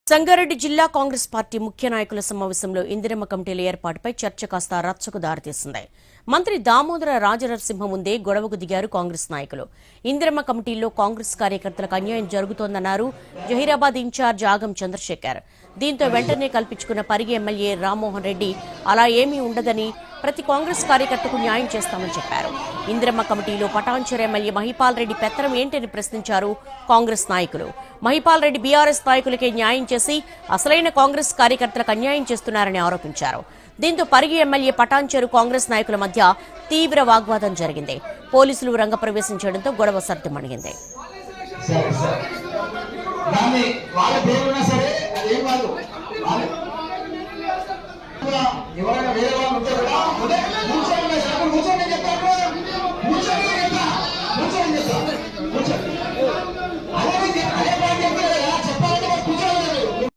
సంగారెడ్డి జిల్లా కాంగ్రెస్ పార్టీ ముఖ్య నాయకుల సమావేశంలో ఇందిరమ్మ కమిటీల ఏర్పాటుపై చర్చ కాస్త రచ్చకు దారితీసింది. మంత్రి దామోదర రాజనరసింహ ముందే గొడవకు దిగారు కాంగ్రెస్ నాయకులు. ఇందిరమ్మ కమిటీల్లో కాంగ్రెస్ కార్యకర్తలకు అన్యాయం జరుగుతోందన్నారు జహీరాబాద్ ఇన్ఛార్జ్ ఆగం చంద్రశేఖర్. దీంతో వెంటనే కల్పించుకున్న పరిగి ఎమ్మెల్యే రామ్మోహన్ రెడ్డి అలా ఏమీ ఉండదని, ప్రతి కాంగ్రెస్ కార్యకర్తకు న్యాయం చేస్తామని చెప్పారు. ఇందిరమ్మ కమిటీలో పటాన్చెరు ఎమ్మెల్యే మహిపాల్ రెడ్డి పెత్తనం ఏంటని ప్రశ్నించారు కాంగ్రెస్ నాయకులు. మహిపాల్ రెడ్డి బీఆర్ఎస్ నాయకులకే న్యాయం చేసి అసలైన కాంగ్రెస్ కార్యకర్తలకు అన్యాయం చేస్తున్నారని ఆరోపించారు. దీంతో పరిగి ఎమ్మెల్యే పటాన్చెరు కాంగ్రెస్ నాయకుల మధ్య తీవ్ర వాగ్వాదం జరిగింది. పోలీసులు రంగప్రవేశం చేయడంతో గొడవ సర్దుమణిగింది.